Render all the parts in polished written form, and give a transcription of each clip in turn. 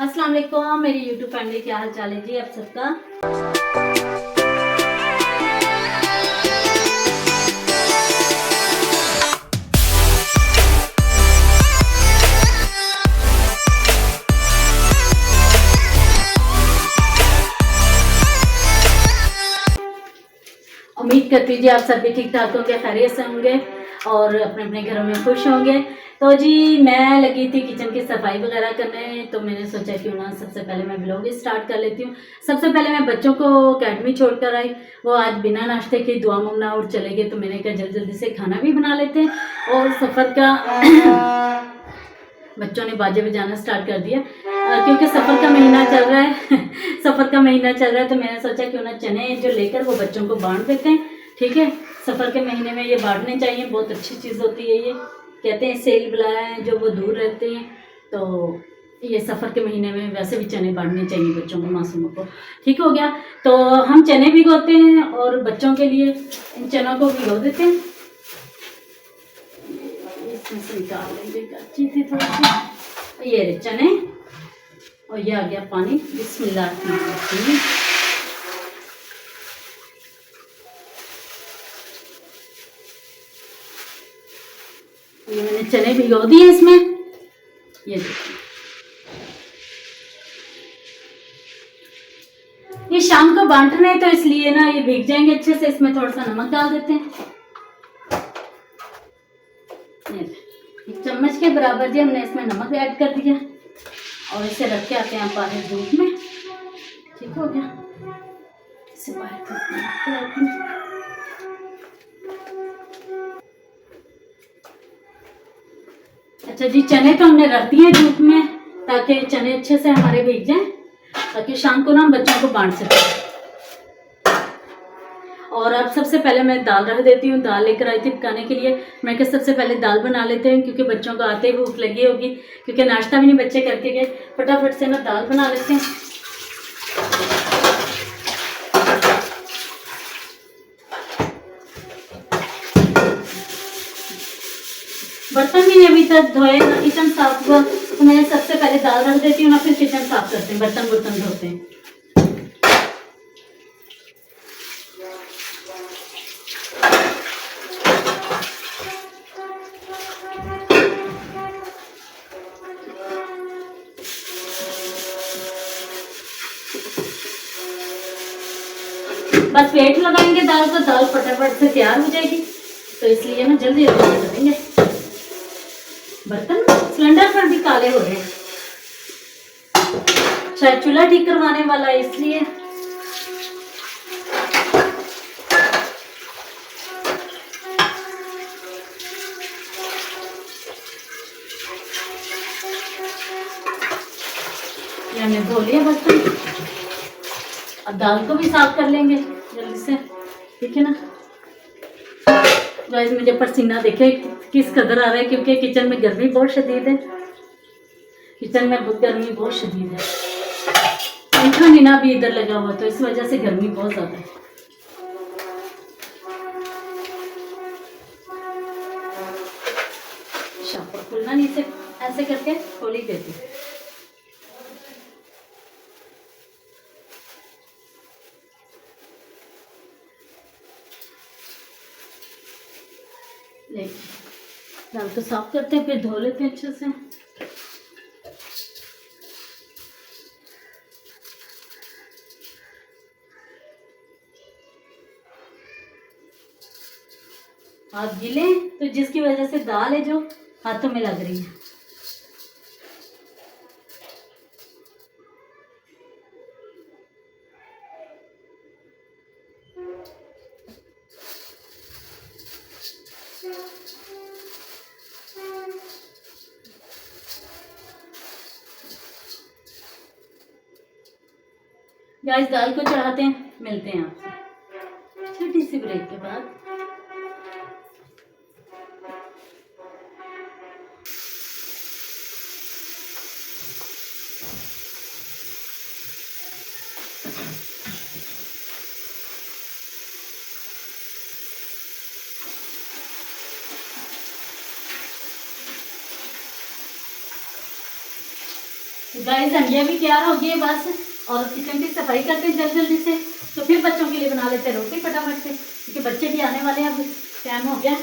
अस्सलाम वालेकुम मेरी यूट्यूब फैमिली, क्या हाल चाल है जी आप सबका। उम्मीद करती हूँ जी आप सब भी ठीक ठाक होंगे, खैरियत से होंगे और अपने अपने घरों में खुश होंगे। तो जी मैं लगी थी किचन की सफाई वगैरह करने, तो मैंने सोचा क्यों ना सबसे पहले मैं ब्लॉग स्टार्ट कर लेती हूँ। सबसे पहले मैं बच्चों को अकेडमी छोड़कर आई, वो आज बिना नाश्ते के दुआ मांगना और चले गए, तो मैंने कहा जल्दी जल्दी से खाना भी बना लेते हैं। और सफ़र का बच्चों ने बाजे बजाना स्टार्ट कर दिया क्योंकि सफ़र का महीना चल रहा है सफ़र का महीना चल रहा है, तो मैंने सोचा क्यों ना चने जो लेकर वो बच्चों को बांट देते हैं। ठीक है, सफ़र के महीने में ये बांटने चाहिए, बहुत अच्छी चीज़ होती है। ये कहते हैं सेल बुलाए जो वो दूर रहते हैं, तो ये सफ़र के महीने में वैसे भी चने बांटने चाहिए बच्चों को, मासूमों को। ठीक हो गया, तो हम चने भिगोते हैं और बच्चों के लिए इन चनों को भिगो देते हैं। इसमें से निकाल लेंगे, कच्ची थी थोड़ी सी। ये रहे चने और ये आ गया पानी। बिस्मिल्लाह। ये मैंने चने भिगो दिए इसमें, ये देखिए। ये शाम को बांटना है तो इसलिए ना ये भीग जाएंगे अच्छे से। इसमें थोड़ा सा नमक डाल देते हैं, एक चम्मच के बराबर जी हमने इसमें नमक ऐड कर दिया और इसे रख के आते हैं बाहर धूप में। ठीक हो गया, इसे बाहर धूप में रख के आते हैं। अच्छा जी, चने तो हमने रख दिए धूप में ताकि चने अच्छे से हमारे भीग जाएं, ताकि शाम को ना हम बच्चों को बांट सकें। और अब सबसे पहले मैं दाल रख देती हूँ। दाल लेकर आई थी पकाने के लिए, मैं कहा सबसे पहले दाल बना लेते हैं क्योंकि बच्चों को आते ही भूख लगी होगी, क्योंकि नाश्ता भी नहीं बच्चे करके गए। फटाफट से ना दाल बना लेते हैं। बर्तन भी नहीं अभी तक धोए ना किचन साफ हुआ, तो मैं सबसे पहले दाल रख देती हूँ ना, फिर किचन साफ करते हैं, बर्तन धोते हैं। बस वेट लगाएंगे दाल को, दाल फटाफट से तैयार हो जाएगी, तो इसलिए ना जल्दी जल्दी करेंगे। बर्तन सिलेंडर पर भी काले हो रहे हैं, शायद चूल्हा ठीक करवाने वाला है इसलिए। हमने धो लिया बर्तन, अब दाल को भी साफ कर लेंगे जल्दी से। ठीक है ना गाइस, मुझे पसीना देखे किस कदर आ रहा है, क्योंकि किचन में गर्मी बहुत शदीद है। किचन में गर्मी बहुत शदीद है। पंखा मीना भी इधर लगा हुआ, तो इस वजह से गर्मी बहुत ज्यादा है। शापर खुलना नहीं, से ऐसे करके खोल ही देती। दाल को साफ करते हैं, फिर धो लेते हैं अच्छे से। हाथ गीले तो जिसकी वजह से दाल है जो हाथों में लग रही है। गाइस दाल को चढ़ाते हैं, मिलते हैं आपसे छोटी सी ब्रेक के बाद। गाइस अंडिया भी तैयार हो गई है बस, और किचन की सफाई करते हैं जल्दी जल्दी से, तो फिर बच्चों के लिए बना लेते हैं रोटी फटाफट से, क्योंकि बच्चे भी आने वाले हैं, अब टाइम हो गया।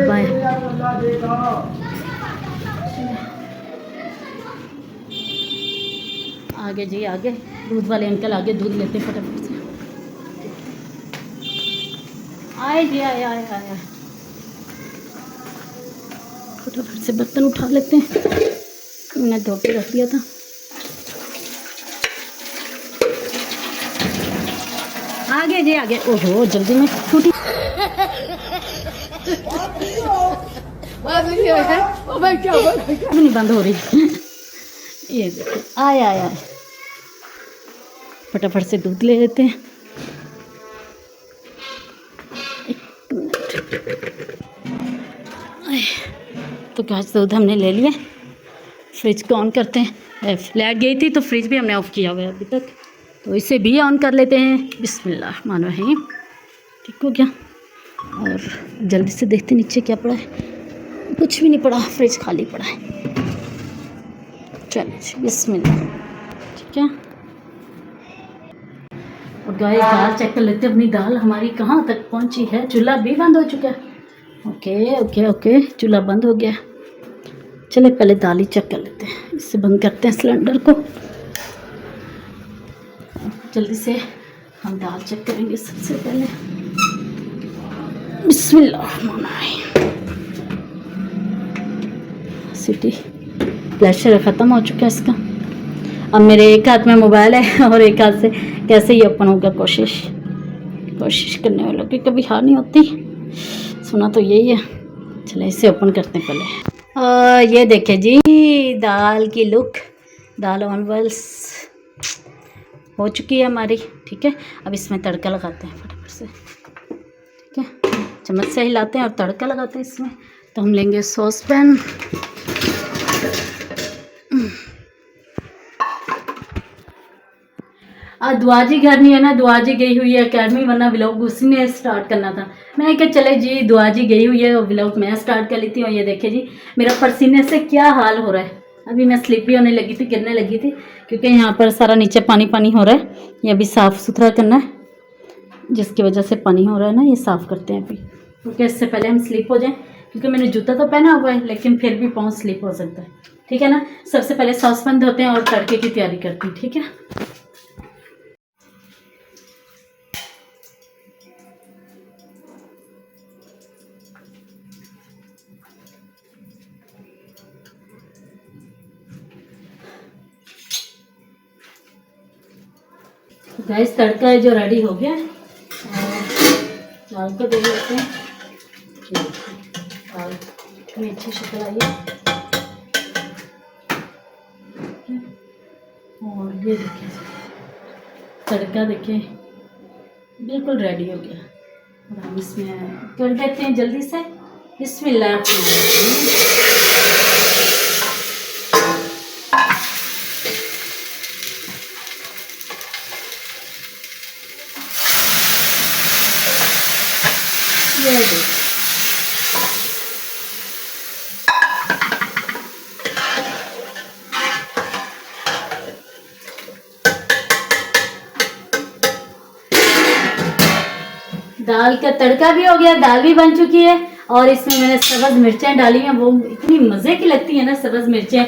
बाय। आगे जी आगे, दूध वाले अंकल आगे दूध लेते फटाफट से। आए जी आए आए आए, फटाफट से बर्तन उठा लेते हैं, मैंने धो के रख दिया था। आगे जी आगे, ओहो जल्दी में टूटी। नहीं बंद हो रही। ये देखो आए आए आए, फटाफट से दूध ले लेते हैं। एक मिनट। तो गैस दूध हमने ले लिया, फ्रिज को ऑन करते हैं। लाइट गई थी तो फ्रिज भी हमने ऑफ किया हुआ है अभी तक, तो इसे भी ऑन कर लेते हैं। बिस्मिल्लाहिर्रहमानिर्रहीम। ठीक हो गया, और जल्दी से देखते नीचे क्या पड़ा है। कुछ भी नहीं पड़ा, फ्रिज खाली पड़ा है। चलिए बिस्मिल्लाह। ठीक है, और गाइस दाल चेक कर लेते हैं अपनी दाल हमारी कहाँ तक पहुँची है। चूल्हा भी बंद हो चुका है। ओके ओके ओके, चूल्हा बंद हो गया। चले पहले दाल ही चेक कर लेते हैं। इससे बंद करते हैं सिलेंडर को। जल्दी से हम दाल चेक करेंगे सबसे पहले। बिस्मिल्लाहिर्रहमानिर्रहीम। सीटी फ्लैशर ख़त्म हो चुका है इसका। अब मेरे एक हाथ में मोबाइल है और एक हाथ से कैसे ही ओपन होगा। कोशिश करने वालों की कभी हार नहीं होती, सुना तो यही है। चले इसे ओपन करते हैं पहले। ये देखे जी दाल की लुक, दाल ऑनवेल्स हो चुकी है हमारी। ठीक है, अब इसमें तड़का लगाते हैं फटाफट से। ठीक है, चम्मच से हिलाते हैं और तड़का लगाते हैं इसमें। तो हम लेंगे सॉस पैन। आज दुआ जी घर नहीं है ना, दुआ जी गई हुई है अकेडमी, वरना व्लॉग उसी ने स्टार्ट करना था। मैं क्या चले जी दुआ जी गई हुई है और व्लॉग मैं स्टार्ट कर लेती हूँ। ये देखे जी मेरा पसीने से क्या हाल हो रहा है। अभी मैं स्लीपी होने लगी थी, गिरने लगी थी, क्योंकि यहाँ पर सारा नीचे पानी पानी हो रहा है। ये अभी साफ़ सुथरा करना है, जिसकी वजह से पानी हो रहा है ना, ये साफ़ करते हैं अभी, क्योंकि इससे पहले हम स्लीप हो जाएं। क्योंकि मैंने जूता तो पहना हुआ है, लेकिन फिर भी पाँव स्लिप हो सकता है। ठीक है ना, सबसे पहले सॉस पैन धोते हैं और तड़के की तैयारी करते हैं। ठीक है, गैस तड़का है जो रेडी हो गया। दाल को दे देते हैं। दाल इतनी अच्छी शक्ल आई है। और ये देखिए तड़का देखिए बिल्कुल रेडी हो गया। और हम इसमें कर देते हैं जल्दी से बिस्मिल्लाह। दाल का तड़का भी हो गया, दाल भी बन चुकी है। और इसमें मैंने सब्ज मिर्चें डाली हैं, वो इतनी मज़े की लगती है ना सब्ज मिर्चें,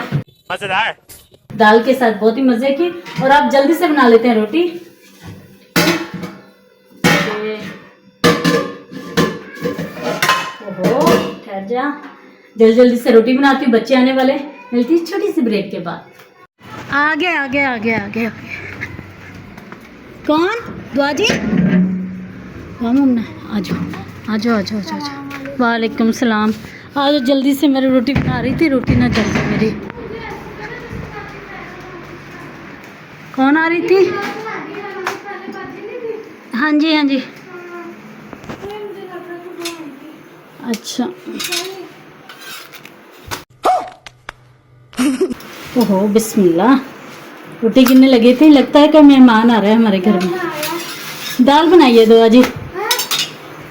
मजेदार। दाल के साथ बहुत ही मज़े की। और आप जल्दी से बना लेते हैं रोटी। ओहो ठहर जा, जल्दी जल्दी से रोटी बनाती हूँ, बच्चे आने वाले। मिलती है छोटी सी ब्रेक के बाद। आगे आगे आगे आगे आगे। कौन दुआ जी? मम्मा आ जाओ आ जाओ आ जाओ आ जाओ। वालेकुम सलाम। आ जाओ जल्दी से, मेरी रोटी बना रही थी, रोटी ना जल जाए मेरी। कौन आ रही थी? हाँ जी हाँ जी। अच्छा ओहो बिस्मिल्लाह। रोटी गिनने लगे थे, लगता है कि मेहमान आ रहा है हमारे घर में। दाल बनाइए दुआ जी।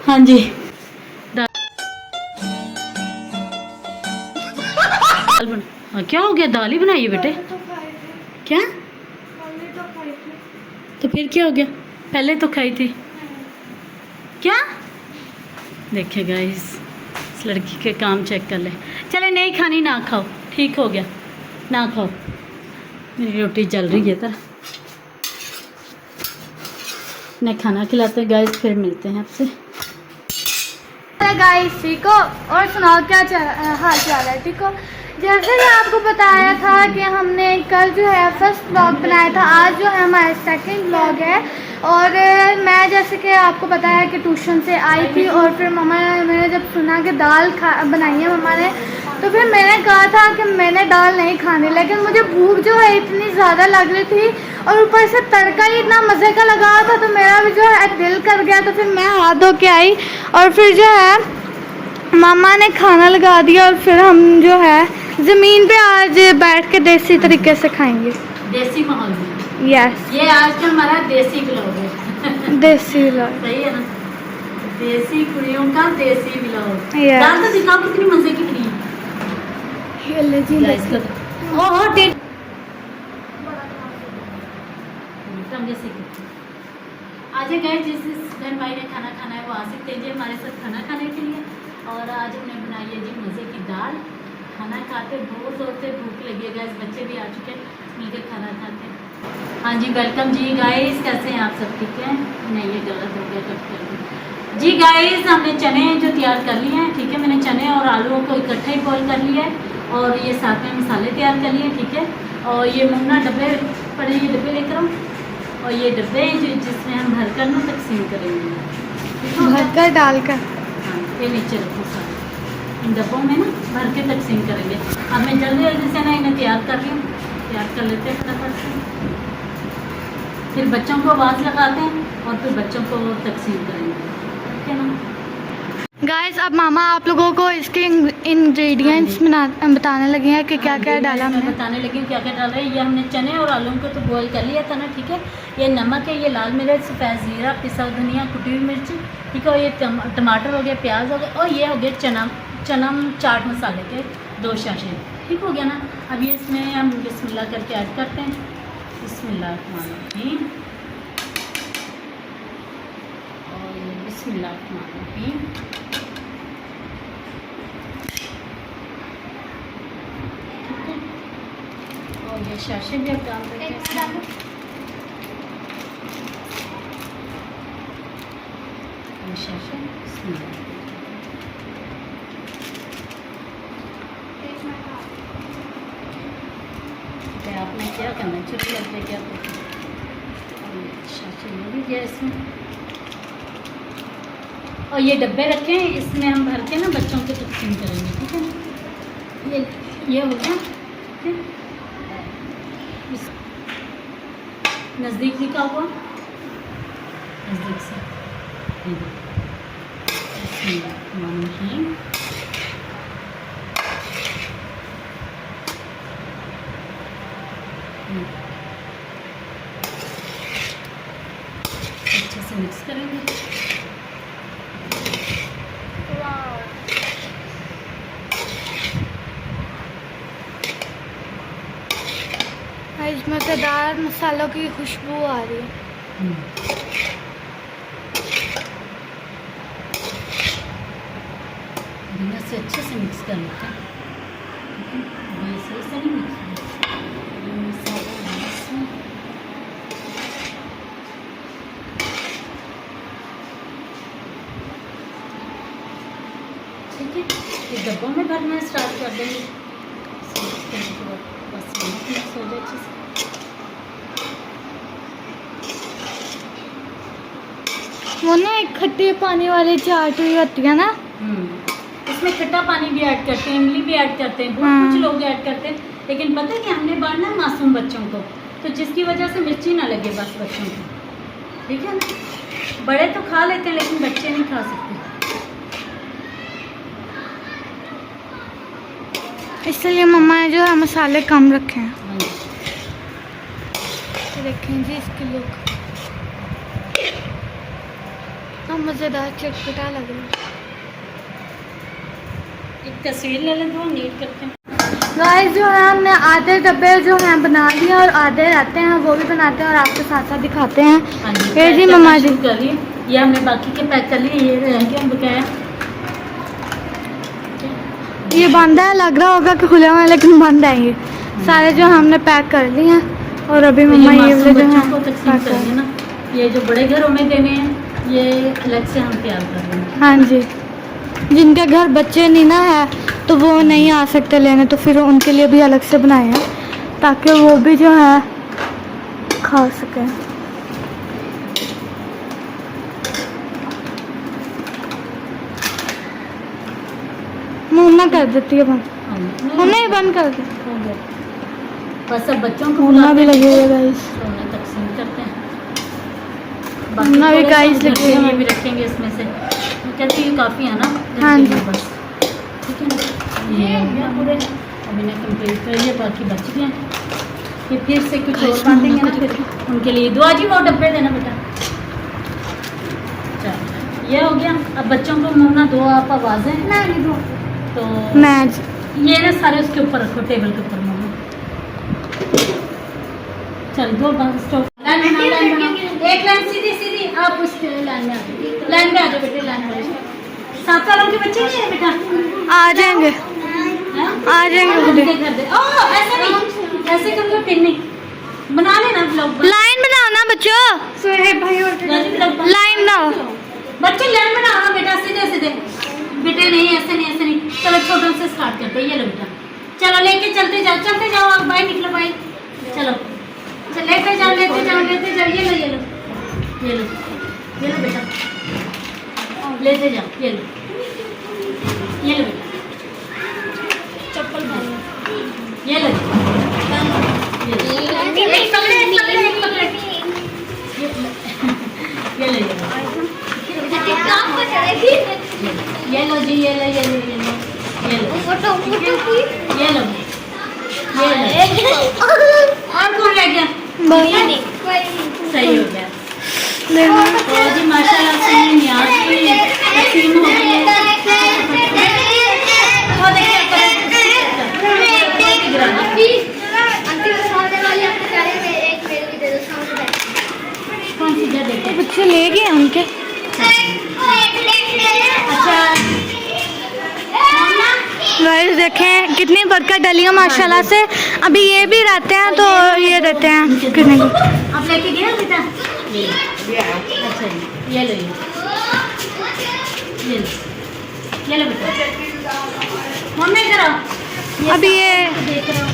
हाँ जी दाल बना। क्या हो गया? दाल ही बनाइए बेटे। क्या? तो फिर क्या हो गया? पहले तो खाई थी। क्या? देखिए गाइस, इस लड़की के काम चेक कर ले। चले नहीं खानी ना खाओ, ठीक हो गया, ना खाओ। मेरी रोटी जल रही है, तर नहीं खाना खिलाते हैं गाइस, फिर मिलते हैं आपसे। गाइस ठीक हो? और सुनाओ क्या हाल चाल है? ठीक हो? जैसे कि आपको बताया था कि हमने कल जो है फर्स्ट व्लॉग बनाया था, आज जो है हमारा सेकंड व्लॉग है। और मैं जैसे कि आपको बताया कि ट्यूशन से आई थी और फिर मम्मा ने, मैंने जब सुना कि दाल बनाई है मम्मा ने, तो फिर मैंने कहा था कि मैंने दाल नहीं खानी, लेकिन मुझे भूख जो है इतनी ज़्यादा लग रही थी और ऊपर से तड़का ही इतना मज़े का लगा था, तो मेरा भी जो है दिल कर गया। तो फिर मैं हाथ धो के आई और फिर जो है मामा ने खाना लगा दिया और फिर हम जो है ज़मीन पे आज बैठ के देसी तरीके से खाएंगे। देसी माहौल में। यस, ये आज का हमारा देसी ब्लॉग है। देसी व्लॉग। सही है ना? देसी कुड़ियों का देसी ब्लॉग। Yes. दाल तो दिखाओ कितनी मजे की बनी है। ओहो टेट आज गए जिस बहन भाई ने खाना खाना है वो आ सकते हैं जी हमारे साथ खाना खाने के लिए। और आज हमने बनाई है जी मज़े की दाल। खाना खाते बहुत जोर से भूख लगी है गाइस, बच्चे भी आ चुके हैं, मिलकर खाना खाते हैं। हाँ जी वेलकम जी गाइस, कैसे हैं आप सब? ठीक है? नहीं ये गलत हो गया, कट कर दिया जी। गाइस हमने चने जो तैयार कर लिए हैं, ठीक है, मैंने चने और आलूओं को इकट्ठा ही बॉईल कर लिया है और ये साथ में मसाले तैयार कर लिए, ठीक है। और ये मुन्ना डब्बे पड़े, ये डब्बे लेकर आऊँ और ये डब्बे जिसमें हम भरकर ना तकसीम करेंगे, भरकर डालकर। हाँ ये नीचे रखो सारे, इन डब्बों में ना भर के तकसीम करेंगे। अब मैं जल्दी जल्दी से ना इन्हें तैयार कर रही हूँ, तैयार कर लेते हैं फटाफट से, फिर बच्चों को आवाज़ लगाते हैं और फिर बच्चों को तकसीम करेंगे, ठीक है ना गाइस? अब मामा आप लोगों को इसके इंग्रेडिएंट्स बताने लगे हैं कि क्या क्या डाला हमने। बताने लगी क्या क्या डाल रहे हैं। ये हमने चने और आलू को तो बॉईल कर लिया था ना, ठीक है। ये नमक है, ये लाल मिर्च, सफ़ेद ज़ीरा, पिसा धनिया, कुटी हुई मिर्च, ठीक है। और ये टमाटर हो गया, प्याज हो गया और ये हो गया चना चाट मसाले के 2 शाशे, ठीक हो गया ना। अब ये इसमें हम बिस्मिल्लाह करके ऐड करते हैं। बिस्मिल्लाहिर्रहमानिर्रहीम और ये बिस्मिल्लाहिर्रहमानिर्रहीम। और ये शाशे भी अब डाल देते हैं इसमें। ये शाशे बिस्मिल्लाह। आपने क्या करना है, छुट्टी करके क्या शाशे ले लीजिए इसमें। और ये डब्बे रखे हैं, इसमें हम भर के ना बच्चों को तकसीम करेंगे, ठीक है। ये हो गया, ठीक है। नज़दीक लिखा हुआ, नज़दीक से अच्छे से मिक्स करेंगे। आज मज़ेदार मसालों की खुशबू आ रही है। महीना से अच्छे से मिक्स कर लेते हैं। ये सही से नहीं मिक्स होगा। ये मसाला है इसमें। ठीक है, ये डब्बों में भरना स्टार्ट कर देंगे। बस मिक्स हो जाए अच्छे से। वो ना एक खट्टे पानी वाली चाट हुई होती है ना। इसमें खट्टा पानी भी ऐड करते हैं, इमली भी ऐड करते हैं, बहुत कुछ लोग ऐड करते हैं। लेकिन पता है कि हमने बांटना है मासूम बच्चों को, तो जिसकी वजह से मिर्ची ना लगे बस बच्चों को, ठीक है ना। बड़े तो खा लेते हैं लेकिन बच्चे नहीं खा सकते, इसलिए मम्मा ने जो है मसाले कम रखे हैं। हाँ जी। देखें जी इसकी लुक तो मज़ेदार चटपटा लग रहा है। एक तस्वीर ले लें तो नीट करते हैं। गाइस जो है हमने आधे डब्बे जो हैं बना दिए और आधे रहते हैं, वो भी बनाते हैं और आपके साथ साथ दिखाते हैं। हाँ जी, ये जी मम्मा जी कर रही है। ये हमने बाकी के पैक कर लिए, ये रह गया बकाया। ये बंद है, लग रहा होगा कि खुले हुए हैं लेकिन बंद है। ये सारे जो हमने पैक कर लिए हैं और अभी मम्मा ये वाले जो बच्चों को तकसीम हैं करेंगे ना। ये जो बड़े घरों में देने हैं ये अलग से हम तैयार कर रहे हैं। हाँ जी, जिनके घर बच्चे नहीं ना है तो वो नहीं आ सकते लेने, तो फिर उनके लिए भी अलग से बनाए हैं ताकि वो भी जो है खा सकें। मुन्ना कर देती है बंद, हाँ जी। मुन्ना ही बंद कर दे। हो गया। बस अब बच्चों को मुन्ना भी बुलाते लगे हैं, हुए गाइस, तो उन्हें तकसीम करते हैं। मुन्ना भी थोड़े गाइस से लगे घर के हुए लिए भी रखेंगे इसमें से, कहते हैं ये काफ़ी है ना घर हाँ के जी। लिए बस, ठीक है ना। ये हो गया पूरे, अब इन्हें कंप्लीट कर लिया, बाकी बच गए। ये फिर से कुछ और बांटेंगे ना फिर उनके लिए। दुआ जी वो डब्बे देना बेटा। चलो ये हो गया। अब बच्चों को मुन्ना दो आप आवाज़ें तो मैं ये ना सारे उसके ऊपर रखो, टेबल के ऊपर मुन्ना। चल दो स्टॉप। लाइन बनाओ, लाइन बनाओ, एक लाइन सीधी सीधी। आप उस लाइन में आ जाओ, लाइन में आ जाओ बेटे, लाइन में आ जाओ। 7 सालों के बच्चे नहीं है बेटा, आ जाएंगे हाँ? आ जाएंगे हाँ, खुद। कर दे। ओ ऐसे नहीं, ऐसे कर लो, टिन्नी बना लेना ब्लॉग। लाइन बनाओ ना बच्चों, लाइन बनाओ। बच्चे लाइन बनाओ ना बेटा, सीधे सीधे बेटे, नहीं ऐसे नहीं, ऐसे नहीं। चलो छोटों से स्टार्ट करते हैं। ये लो बेटा, चलो लेके चलते जाओ आप, भाई निकलो भाई, चलो लेते जाओ लेते जाओ लेते जाओ। ये लो ये लो ये लो ये लो बेटा, लेते जाओ। ये लो ये लो बेटा, चप्पल पहनो। ये लो ये लो, एक पकड़े एक पकड़े एक पकड़े। ये लो ये लो जी, ये लो ये लो ये लो ये लो ये लो ये लो। और कौन रह गया? सही हो गया। तो जी माशाल्लाह से नियाज भी तकसीम हो गई है। वो कौन सी जगह देखे? बच्चे ले गए उनके। अच्छा गाइस देखें कितनी बरकत डली है माशाल्लाह से। अभी ये भी रहते हैं तो ये देते हैं कितने को। आप लेके गए हो बेटा? अच्छा ये लो ये लो ये लो बेटा, मम्मी करो। अभी ये देख रहा हूँ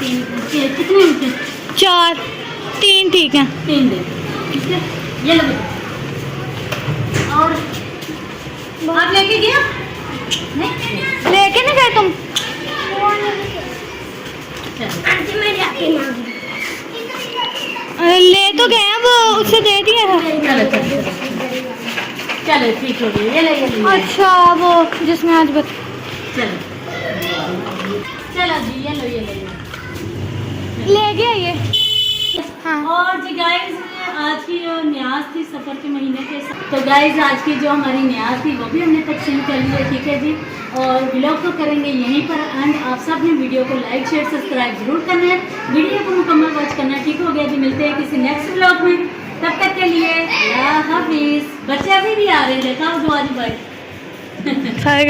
3 कितने उनके? 4 3 ठीक है। 3 दे, ठीक है। ये लो बेटा। और आप लेके गए? नहीं लेके नहीं गए तुम? चलो ले तो गए हैं, वो उसे दे दिया है। चलो ठीक हो गई। ये ले ये ले। अच्छा वो जिसमें आज चलो चलो जी, ये लो ये लो। ले गया ये। हाँ और जी गाइस आज की जो न्याज थी सफ़र के महीने के, तो गाइस आज की जो हमारी न्याज थी वो भी हमने तकसीम कर ली है, ठीक है जी। और व्लॉग को करेंगे यहीं पर एंड। आप सब ने वीडियो को लाइक शेयर सब्सक्राइब जरूर करना है, वीडियो को मुकम्मल वॉच करना, ठीक हो गया जी। मिलते हैं किसी नेक्स्ट व्लॉग में, तब तक के लिए अल्लाह हाफिज़। बच्चे अभी भी आ रहे हैं, देखा जो आज भाई सारे